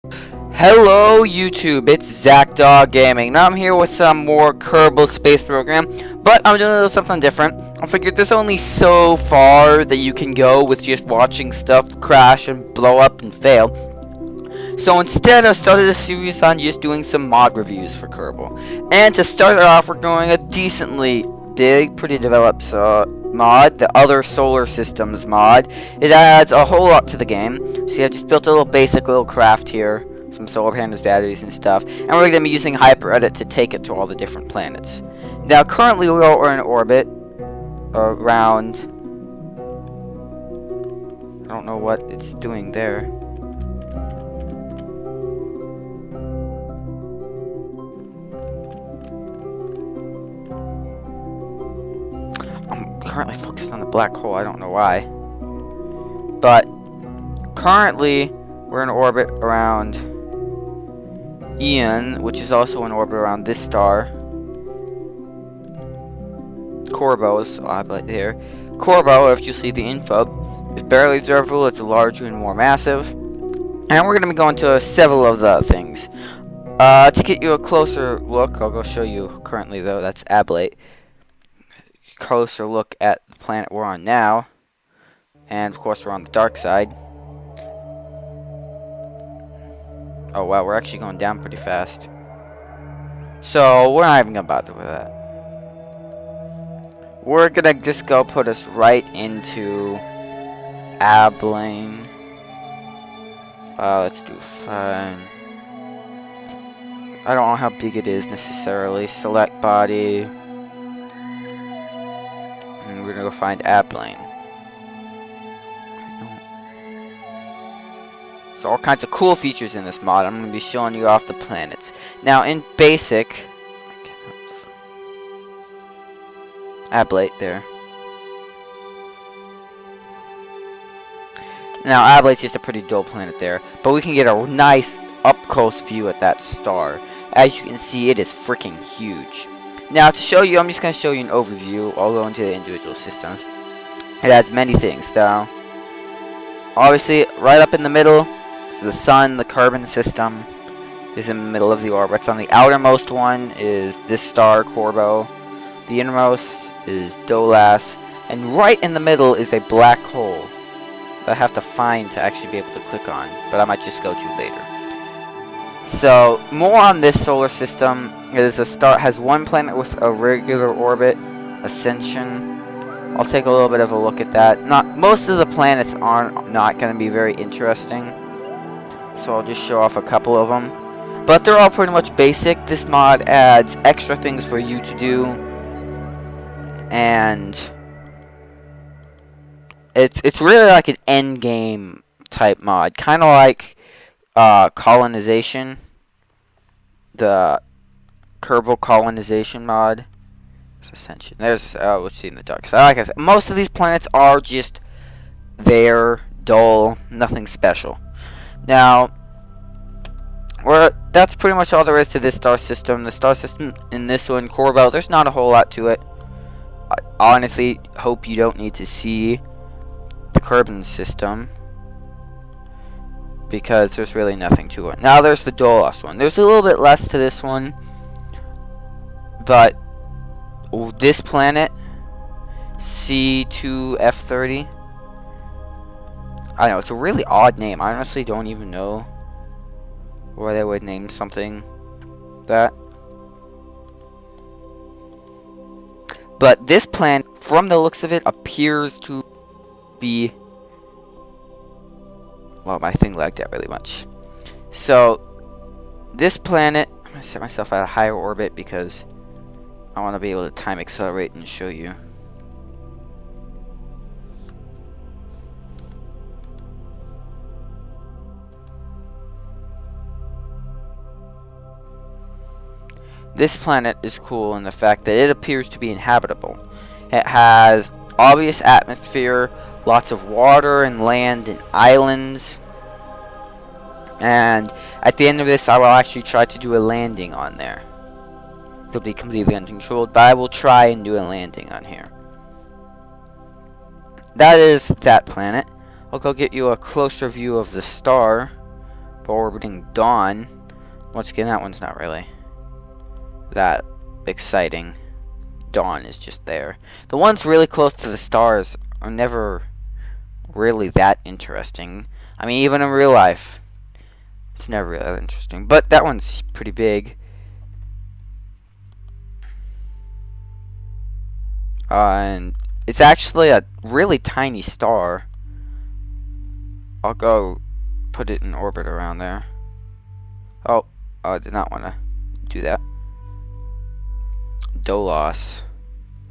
Hello YouTube, it's ZachDog Gaming. Now I'm here with some more Kerbal space program, but I'm doing a little something different. I figured there's only so far that you can go with just watching stuff crash and blow up and fail. So instead I started a series on just doing some mod reviews for Kerbal. And to start it off, we're doing a decently big, pretty developed mod, the Other Solar Systems mod. It adds a whole lot to the game. See, I just built a little basic little craft here. Some solar panels, batteries, and stuff. And we're going to be using HyperEdit to take it to all the different planets. Now, currently we're in orbit around... I don't know what it's doing there. I'm currently focused on the black hole. I don't know why. But currently we're in orbit around Ian, which is also in orbit around this star. Kerbal is right there. Kerbal, if you see the info, is barely observable. It's larger and more massive. And we're going to be going to several of the things. To get you a closer look, I'll go show you currently though, that's Ablate. Closer look at the planet we're on now. And of course we're on the dark side. Oh wow, we're actually going down pretty fast. So, we're not even gonna bother with that. We're gonna just go put us right into Ablane. Let's do fun. I don't know how big it is necessarily. Select body. And we're gonna go find Ablane. So all kinds of cool features in this mod. I'm going to be showing you off the planets. Now in basic, Ablate there. Now Ablate's just a pretty dull planet there, but we can get a nice up-close view at that star. As you can see, it is freaking huge. Now to show you, I'm just going to show you an overview. I'll go into the individual systems. It adds many things. Now, obviously, right up in the middle, the sun, the carbon system, is in the middle of the orbits. On the outermost one is this star, Kerbal. The innermost is Dolas. And right in the middle is a black hole that I have to find to actually be able to click on. But I might just go to later. So, more on this solar system. It is a star, has one planet with a regular orbit, Ascension. I'll take a little bit of a look at that. Most of the planets are not going to be very interesting. So I'll just show off a couple of them. But they're all pretty much basic. This mod adds extra things for you to do. And it's really like an end game type mod. Kind of like colonization. The Kerbal colonization mod. Ascension. There's what's seen in the dark side. Like I said, most of these planets are just there, dull, nothing special. Now, that's pretty much all there is to this star system. The star system in this one, Kerbal, there's not a whole lot to it. I honestly hope you don't need to see the carbon system, because there's really nothing to it. Now there's the Dolos one. There's a little bit less to this one, but this planet, C2F30, I know, it's a really odd name. I honestly don't even know why they would name something that. But this planet, from the looks of it, appears to be... Well, my thing lagged out really much. So, this planet, I'm going to set myself at a higher orbit because I want to be able to time accelerate and show you. This planet is cool in the fact that it appears to be inhabitable. It has obvious atmosphere, lots of water and land and islands. And at the end of this, I will actually try to do a landing on there. It'll be completely uncontrolled, but I will try and do a landing on here. That is that planet. I'll go get you a closer view of the star orbiting Dawn. Once again, that one's not really that exciting. Dawn is just there. The ones really close to the stars are never really that interesting. I mean, even in real life, it's never really that interesting. But that one's pretty big. And it's actually a really tiny star. I'll go put it in orbit around there. Oh, I did not want to do that. Dolos.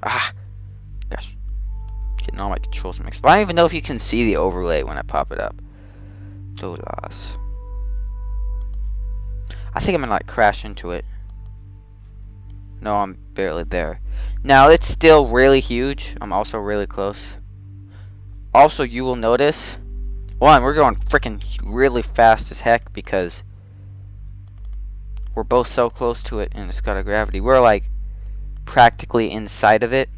Ah, gosh. Getting all my controls mixed. I don't even know if you can see the overlay when I pop it up. Dolos. I think I'm gonna like crash into it. No, I'm barely there. Now, it's still really huge. I'm also really close. Also, you will notice, one, we're going freaking really fast as heck because we're both so close to it and it's got a gravity. We're like practically inside of it.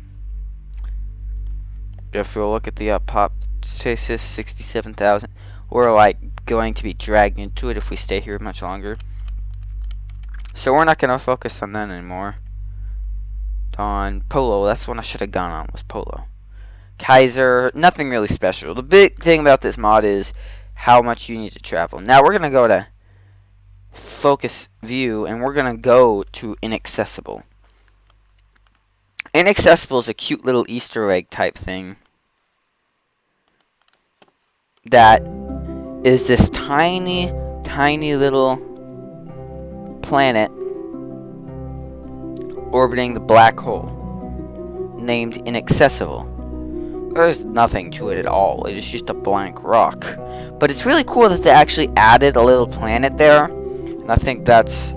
If you look at the pop stasis, 67,000, we're like going to be dragged into it if we stay here much longer. So we're not going to focus on that anymore. On Polo, that's the one I should have gone on, was Polo. Kaiser, nothing really special. The big thing about this mod is how much you need to travel. Now we're going to go to focus view and we're going to go to inaccessible. Inaccessible is a cute little Easter egg type thing that is this tiny little planet orbiting the black hole named Inaccessible. There's nothing to it at all. It is just a blank rock. But it's really cool that they actually added a little planet there. And I think that's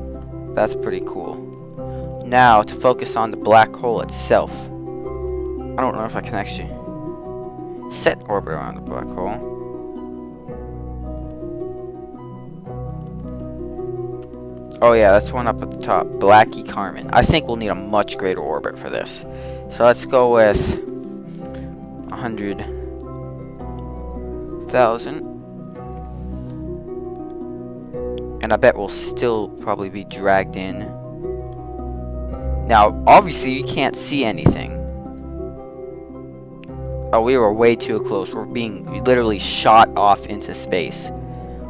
pretty cool. Now, to focus on the black hole itself. I don't know if I can actually set orbit around the black hole. Oh yeah, that's one up at the top. Blackie Carmen. I think we'll need a much greater orbit for this. So let's go with 100,000. And I bet we'll still probably be dragged in. Now, obviously you can't see anything. Oh, we were way too close. We're being literally shot off into space.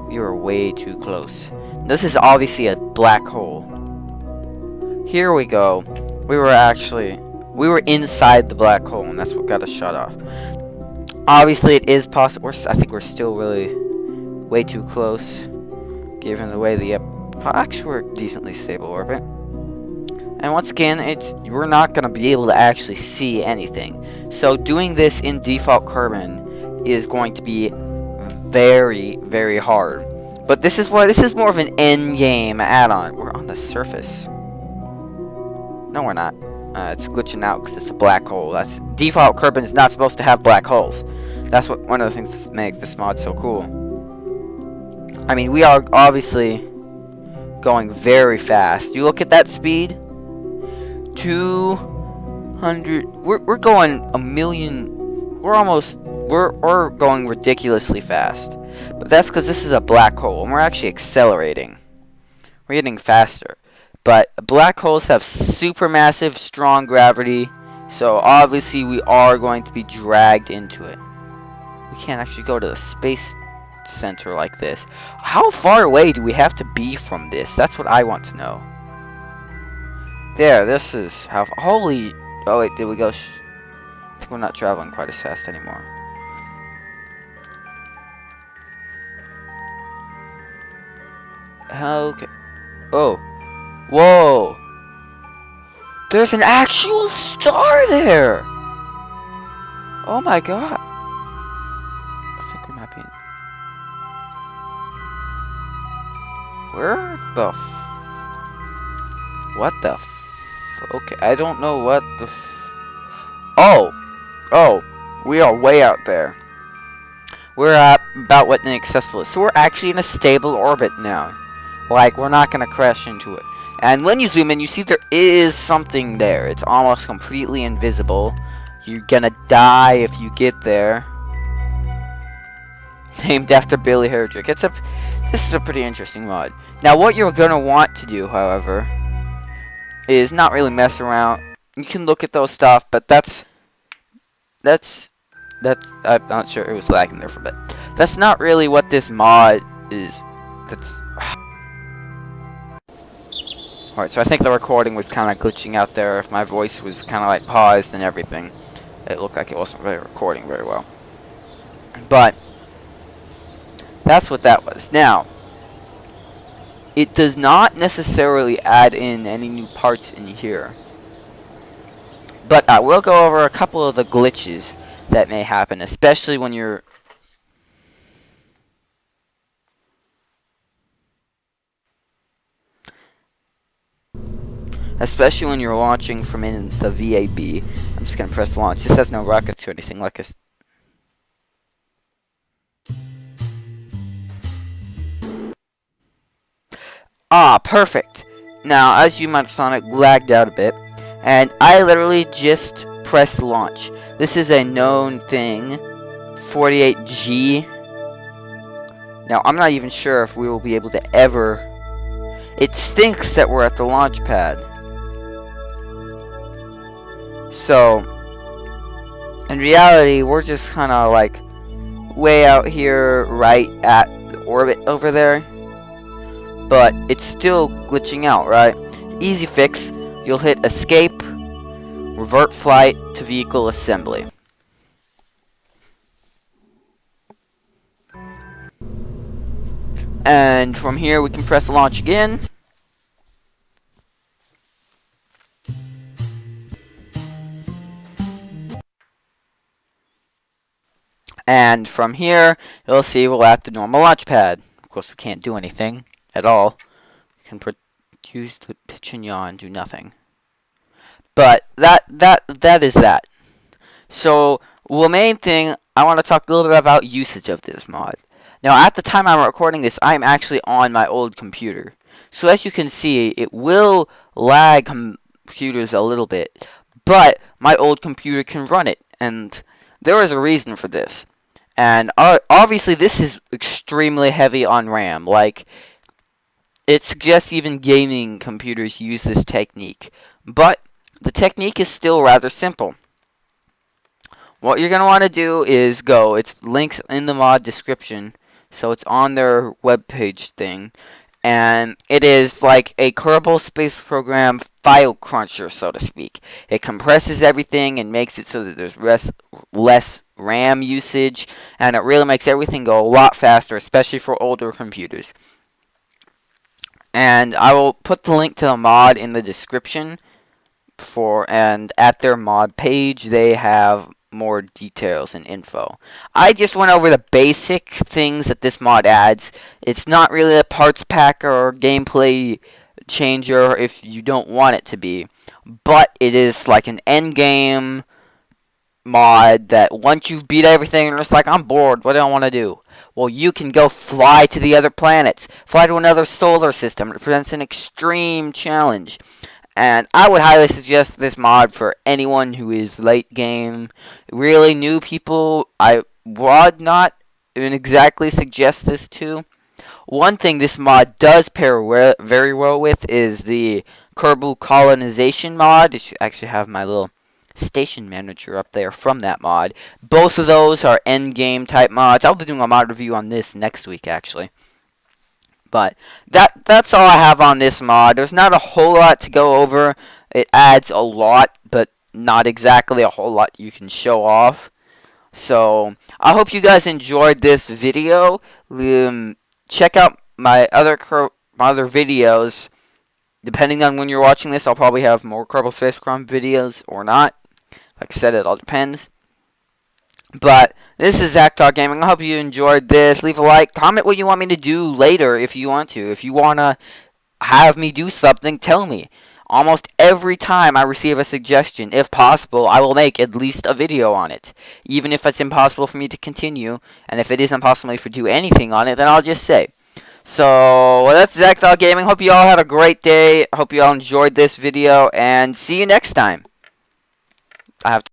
We were way too close. This is obviously a black hole. Here we go. We were inside the black hole, and that's what got us shut off. Obviously, it is possible. I think we're still really way too close, given the way the actually we're decently stable orbit. And once again, we're not gonna be able to actually see anything. So doing this in default Kerbal is going to be very, very hard. But this is more of an end game add-on. We're on the surface. No, we're not. It's glitching out because it's a black hole. That's default. Kerbal is not supposed to have black holes. That's one of the things that make this mod so cool. I mean, we are obviously going very fast. You look at that speed. 200. We're going a million. We're going ridiculously fast. But that's because this is a black hole, and we're actually accelerating. We're getting faster. But black holes have supermassive, strong gravity, so obviously we are going to be dragged into it. We can't actually go to the space center like this. How far away do we have to be from this? That's what I want to know. There, this is how... Holy... Oh, wait, did we go... I think we're not traveling quite as fast anymore. Okay. Oh. Whoa. There's an actual star there. Oh my god. I think we might be... Where the what the okay, I don't know what the Oh. Oh. We are way out there. We're at about what inaccessible is. So we're actually in a stable orbit now. Like, we're not going to crash into it. And when you zoom in, you see there is something there. It's almost completely invisible. You're going to die if you get there. Named after Billy Herrick. This is a pretty interesting mod. Now, what you're gonna want to do, however, is not really mess around. You can look at those stuff, but that's I'm not sure, it was lagging there for a bit. That's not really what this mod is. That's alright. So I think the recording was kind of glitching out there. If my voice was kind of like paused and everything, it looked like it wasn't really recording very well. But that's what that was. Now, it does not necessarily add in any new parts in here, but I will go over a couple of the glitches that may happen, especially when you're launching from in the VAB. I'm just gonna press launch. This has no rockets or anything like this. Ah, perfect. Now, as you might have seen, it lagged out a bit, and I literally just pressed launch. This is a known thing, 48G. Now, I'm not even sure if we will be able to ever... It stinks that we're at the launch pad. So, in reality, we're just kind of like way out here right at the orbit over there. But it's still glitching out, right? Easy fix. You'll hit escape, revert flight to vehicle assembly. And from here we can press launch again. And from here, you'll see we're at the normal launch pad. Of course, we can't do anything at all. We can use the pitch and yaw and do nothing. But that is that. So, the main thing, I want to talk a little bit about usage of this mod. Now, at the time I'm recording this, I'm actually on my old computer. So, as you can see, it will lag computers a little bit. But my old computer can run it. And there is a reason for this. And obviously, this is extremely heavy on RAM. Like, it suggests even gaming computers use this technique. But the technique is still rather simple. What you're going to want to do is go, it's links in the mod description, so it's on their webpage thing, and it is like a Kerbal space program file cruncher, so to speak. It compresses everything and makes it so that there's less RAM usage, and it really makes everything go a lot faster, especially for older computers. And I will put the link to the mod in the description, and at their mod page they have more details and info. I just went over the basic things that this mod adds. It's not really a parts packer or gameplay changer if you don't want it to be, but it is like an end game mod that once you've beat everything and it's like, I'm bored, what do I want to do? Well, you can go fly to the other planets, fly to another solar system. It presents an extreme challenge. And I would highly suggest this mod for anyone who is late game. Really new people, I would not exactly suggest this to. One thing this mod does pair very well with is the Kerbal colonization mod. You should actually have my little station manager up there from that mod. Both of those are end game type mods. I'll be doing a mod review on this next week, actually. But that's all I have on this mod. There's not a whole lot to go over. It adds a lot, but not exactly a whole lot you can show off. So, I hope you guys enjoyed this video. Check out my other videos. Depending on when you're watching this, I'll probably have more Kerbal Spacecraft videos or not. Like I said, it all depends. But this is Zach Talk Gaming. I hope you enjoyed this. Leave a like. Comment what you want me to do later if you want to. If you want to have me do something, tell me. Almost every time I receive a suggestion, if possible, I will make at least a video on it. Even if it's impossible for me to continue, and if it is impossible for me to do anything on it, then I'll just say. So, well, that's Zach Talk Gaming. Hope you all had a great day. Hope you all enjoyed this video, and see you next time. I have to